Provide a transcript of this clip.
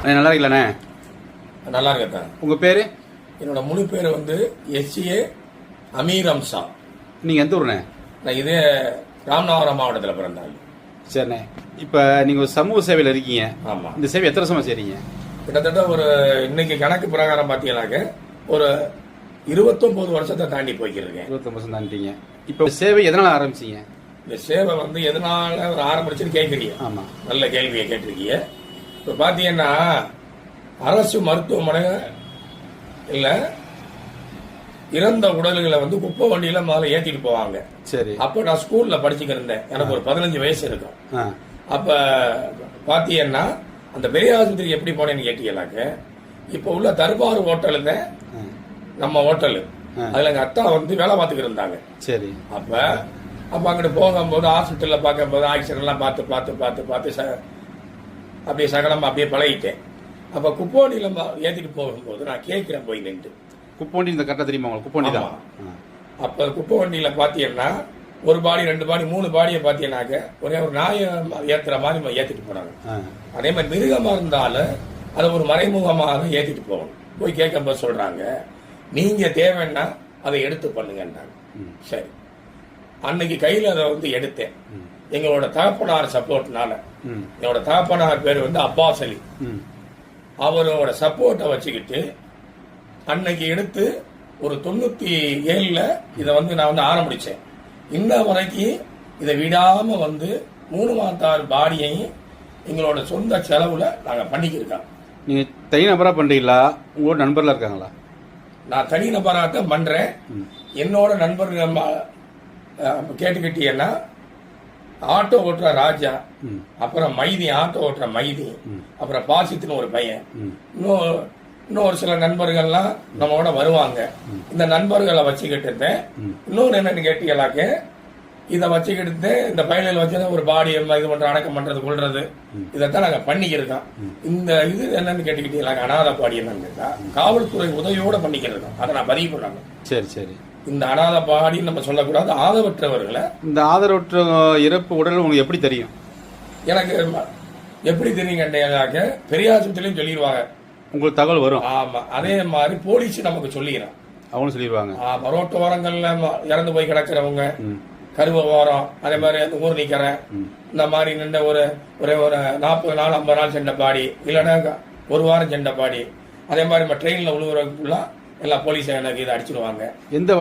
நல்லா இருக்கலாண்ணே? நல்லா இருக்கா. உங்க பேரு? என்னோட முழு பேர் வந்து எஸ்ஏ அமீர் அம்சா. நீங்க எந்த ஊருண்ணே? நான் இதே ராமநாதபுரம் மாவட்டத்தில் பிறந்தாள். சரிண்ணே. இப்ப நீங்க ஒரு சமூக சேவையில் இருக்கீங்க. ஆமா. இந்த சேவை எத்தனை வருஷமா செய்றீங்க? கிட்டத்தட்ட ஒரு இன்னைக்கு கணக்கு பிரகாரம் பார்த்தீங்கன்னாக்க ஒரு 29 வருஷத்தை தாண்டி போய்க்கிருக்கேன். 29 வருஷம் தாண்டிட்டீங்க. இப்ப சேவை எதனால ஆரம்பிச்சீங்க? இந்த சேவை வந்து எதனால ஒரு ஆரம்பிச்சுன்னு கேட்குறீங்க. ஆமா, நல்ல கேள்வியை கேட்டிருக்கீங்க. இப்போ பார்த்தீங்கன்னா அரசு மருத்துவமனை இல்ல இறந்த உடல்களை வந்து குப்பை வண்டியில முதல்ல ஏத்திட்டு போவாங்க. சரி. அப்ப நான் ஸ்கூல்ல படிச்சுக்கிட்டு இருந்தேன். எனக்கு ஒரு 15 வயசு இருக்கும். அப்ப பாத்தீங்கன்னா அந்த பெரிய ஆஸ்பத்திரி எப்படி போனேன்னு கேட்டீங்கன்னாக்க இப்ப உள்ள தர்பார் ஹோட்டல் தான் நம்ம ஹோட்டலு. அதுல எங்க அத்தா வந்து வேலை பார்த்துக்கிட்டு இருந்தாங்க. சரி. அப்ப அங்கிட்டு போகும்போது ஹாஸ்பிட்டல்ல பார்க்கும்போது ஆக்சிடென்ட் எல்லாம் பார்த்து பார்த்து பார்த்து பார்த்து அப்படியே சகலமா அப்படியே பழகிட்டேன். அப்ப குப்போண்டியில ஏத்திட்டு போகும்போது நான் கேட்கிறேன் போய் நின்று. குப்போண்டி இந்த கரெக்டா தெரியுமா உங்களுக்கு? குப்போண்டி தான். அப்ப குப்பை வண்டியில பாத்தீங்கன்னா ஒரு பாடி 2 பாடி 3 பாடியை பாத்தீங்கன்னாக்க ஒரே ஒரு நாயை ஏத்துற மாதிரி ஏத்திட்டு போனாங்க. அதே மாதிரி மிருகமா இருந்தாலும் அதை ஒரு மறைமுகமாக ஏத்திட்டு போகணும். போய் கேட்கும்போது சொல்றாங்க நீங்க தேவைன்னா அதை எடுத்து பண்ணுங்கன்னாங்க. சரி, அன்னைக்கு கையில அதை வந்து எடுத்தேன். எங்களோட தகப்பனார் சப்போர்ட்னால. என்னோட தகப்பனார் பேர் வந்து அப்பாஸ் அலி. அவரோட சப்போர்ட்டை வச்சுக்கிட்டு அன்னைக்கு எடுத்து ஒரு 97ல இதை வந்து நான் வந்து ஆரம்பிச்சேன். இன்ன வரைக்கும் இதை விடாம வந்து 3 மாதத்தார் பாடியையும் எங்களோட சொந்த செலவுல நாங்க பண்ணிக்கிருக்கோம். நீங்க தனிநபரா பண்றீங்களா? உங்களோட நண்பர்ல இருக்காங்களா? நான் தனிநபராக பண்றேன். என்னோட நண்பர்கள் கேட்டுக்கிட்டீங்கன்னா ஆட்டோ ஓட்டுற ராஜா, அப்புறம் மைதி ஆட்டோ ஓட்டுற மைதி, அப்புறம் பாசித்துன்னு ஒரு பையன், இன்னொரு சில நண்பர்கள்லாம் நம்மளோட வருவாங்க. இந்த நண்பர்களை வச்சுக்கிட்டு இன்னொன்னு என்னன்னு கேட்டீங்களாக்க இதை வச்சுக்கிட்டு இந்த பயிலில் வச்சு ஒரு பாடி இது பண்ற அடக்கம் பண்றது கொள்றது இதைத்தான் நாங்க பண்ணிக்கிருக்கோம். இந்த இது என்னன்னு கேட்டுக்கிட்டீங்களா அனாதை பாடி என்னன்னு கேட்டா காவல்துறை உதவியோட பண்ணிக்கிறது. அதை நான் பதிவு பண்ணாங்க. சரி சரி. இந்த அனாதை பாடின்னு நம்ம சொல்லக்கூடாது. ஆதரவற்றவர்களை இந்த ஆதரவற்ற இறப்பு உடல் உங்களுக்கு எப்படி தெரியும்? எனக்கு எப்படி தெரியும் கேட்டீங்கன்னாக்க பெரிய ஆஸ்பத்திரியும் சொல்லிடுவாங்க. உங்களுக்கு தகவல் வரும். ஆமா. அதே மாதிரி போலீஸ் நமக்கு சொல்லிடுறான். அவங்களும் சொல்லிடுவாங்க. ரோட்டு ஓரங்கள்ல இறந்து போய் கிடக்கிறவங்க, கருவ ஓரம், அதே மாதிரி ஊர் நிக்கிறேன், இந்த மாதிரி நின்ற ஒரே ஒரு 40 நாள் 50 நாள் சென்ற பாடி, இல்லைன்னா ஒரு வாரம் சென்ற பாடி, அதே மாதிரி நம்ம ட்ரெயின்ல உழுவுறதுக்குள்ள எல்லா போலீஸ் எனக்கு இதை அடிச்சிருவாங்க. எந்த